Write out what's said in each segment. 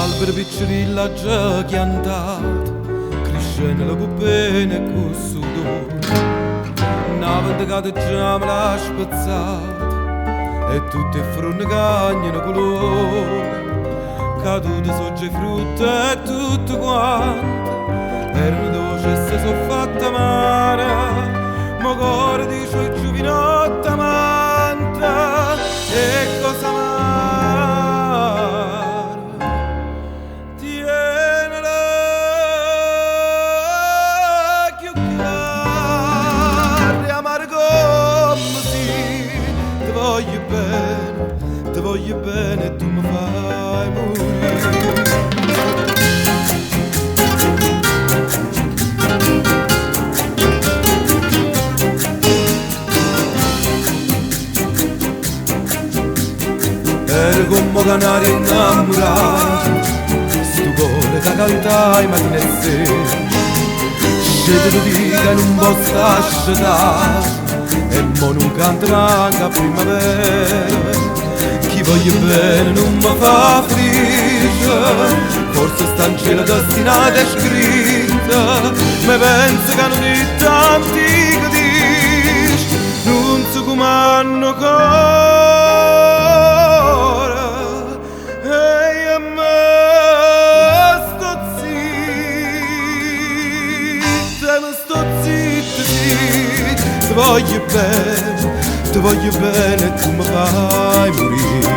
albero piccirilla già chiantato, cresce nella cupena e con sudore. Una vendicata già me l'ha spazzata, e tutte frunne cagnano colore. Cadute sogge e frutta e tutto quanto, erano dolci e se sono fatta male. Ma cuore dice il giovinotta manta, e cosa amare? Tienela più chiara, amare come sì. Ti voglio bene e tu mi fai morire. Ero come canari innamorati, sto cuore che cantai mattina e sera. Scende tu dica in un posto asciutato, e mo non canterà anche a primavera. Chi voglio bene non mi fa felice, forse sta in cielo destinata e scritta. Ma penso che hanno detto antico dici, non so come hanno cuore. E io me sto zitta, ma sto zitta, zitta. Ti voglio bene e tu mi fai morire.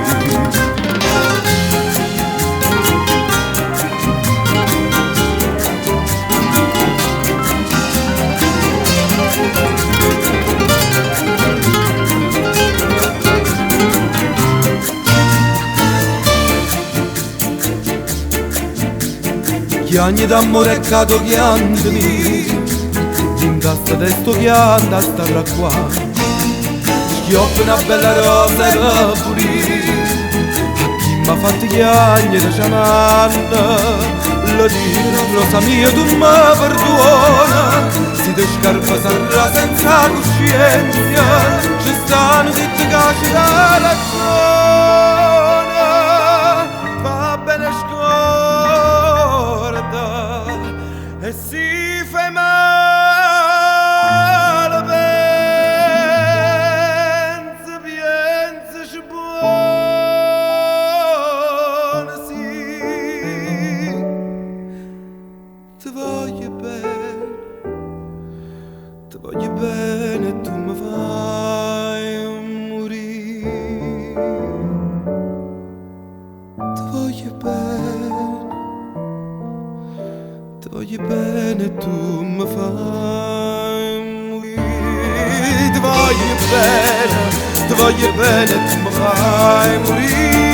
Chiagni d'amore e cato chiantami, in testa testo chianta starà qua. Schioppa una bella rosa e va pulire, a chi m'ha fatto chiagnere ciamanna. Lo dico, rosa mia, tu mi perdona, se ti scarpa sarà senza coscienza. Ci stanno tutte case da ragione, va bene scorda, e si fa male, pensaci buona, sì. Ti voglio bene e tu mi fai morire. Ti voglio bene e tu mi fai morire. Ti voglio bene e tu mi fai morire.